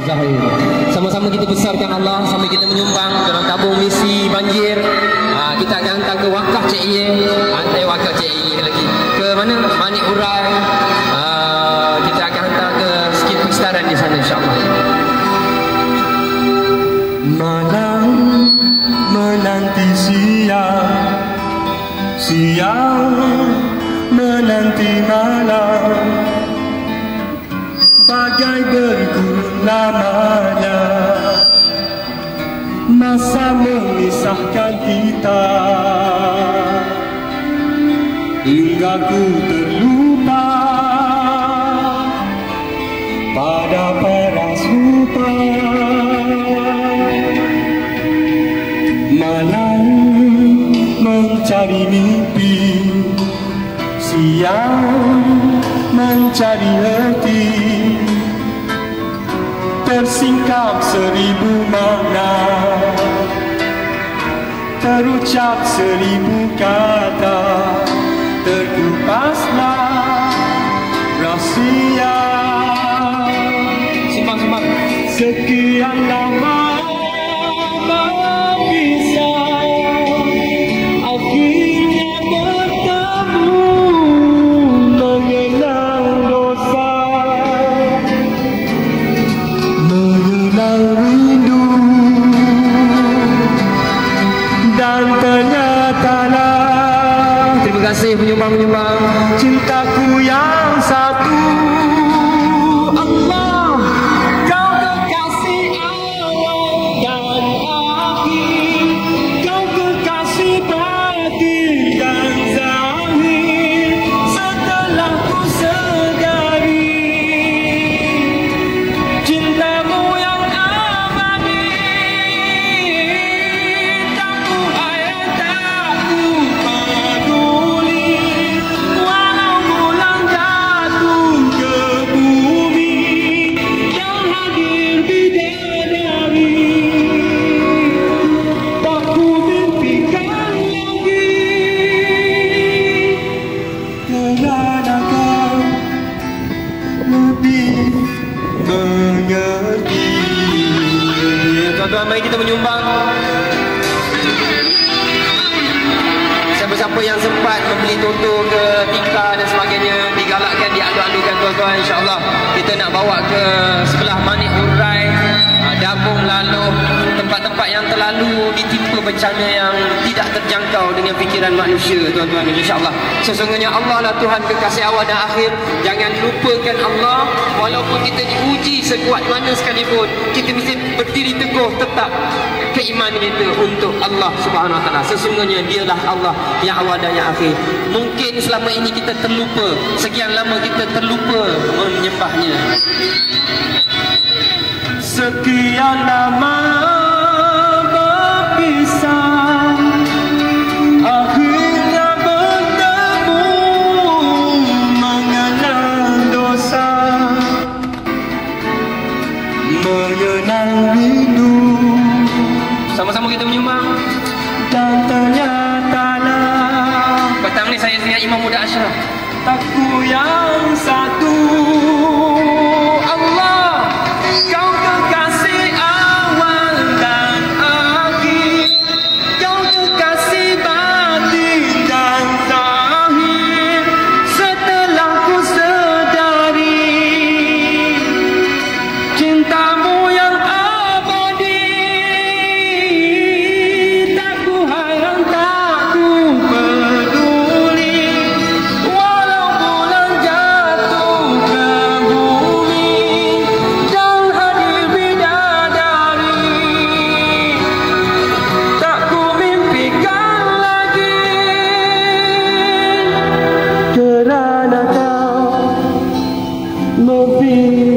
Zahir. Sama-sama kita besarkan Allah sampai kita menyumbang dalam tabung misi banjir. Kita akan hantar ke wakaf CIE, hantar wakaf CIE lagi ke mana? Manik Urai. Kita akan hantar ke sikit persekitaran di sana, insya-Allah. Malam menanti siang, siang menanti malam, bagai bergurun lamanya masa memisahkan kita, hingga ku terlupa pada paras lupa. Malam mencari mimpi, siang mencari hati, tersingkap 1000 makna, terucap 1000 kata, terkupaslah rahsia. Simbang-simbang. Sekian lama berpisah, akhirnya bertemu, mengenang dosa, mengenang rindu, dan ternyatalah Terima kasih penyumbang-penyumbang. cintaku yang satu. Allah, kau kekasih awal dan akhir, kau kekasih batin dan zahir. Setelah ku sedari cintamu yang abadi, tak ku hayal, tak ku peduli, walau bulan jatuh ke bumi, yang hadir bidadari, tak ku mimpikan lagi, kerana kau lebih mengerti. Tuan-tuan, mari kita menyumbang. Siapa-siapa yang sempat membeli toto ke tika dan sebagainya, digalakkan, diadu-adukan tuan-tuan. InsyaAllah kita nak bawa ke sebelah Manik Urai, Dabung Laluh, tempat-tempat yang terlalu ditimpa bencana yang tidak terjangkau dengan fikiran manusia tuan-tuan. InsyaAllah sesungguhnya Allah lah Tuhan kekasih awal dan akhir. Jangan lupakan Allah. Walaupun kita diuji sekuat mana sekalipun, kita mesti berdiri teguh tetap keimanan kita untuk Allah Subhanahu Wa Taala. Sesungguhnya dialah Allah yang awal dan yang akhir. Mungkin selama ini kita terlupa, sekian lama kita terlupa menyembahnya. Sekian lama berpisah, akhirnya bertemu, mengenang dosa, mengenang rindu, Sama-sama kita menyumbang. dan ternyatalah Petang ni saya dengan Imam Muda Ashraf. takku yang satu. Allah, kau kekasih awal dan akhir, kau kekasih batin dan zahir. Setelah ku sedari cintamu yang abadi, tak ku hayal, tak ku peduli, walau bulan jatuh ke bumi, dan hadir bidadari, tak ku mimpikan lagi, kerana kau lebih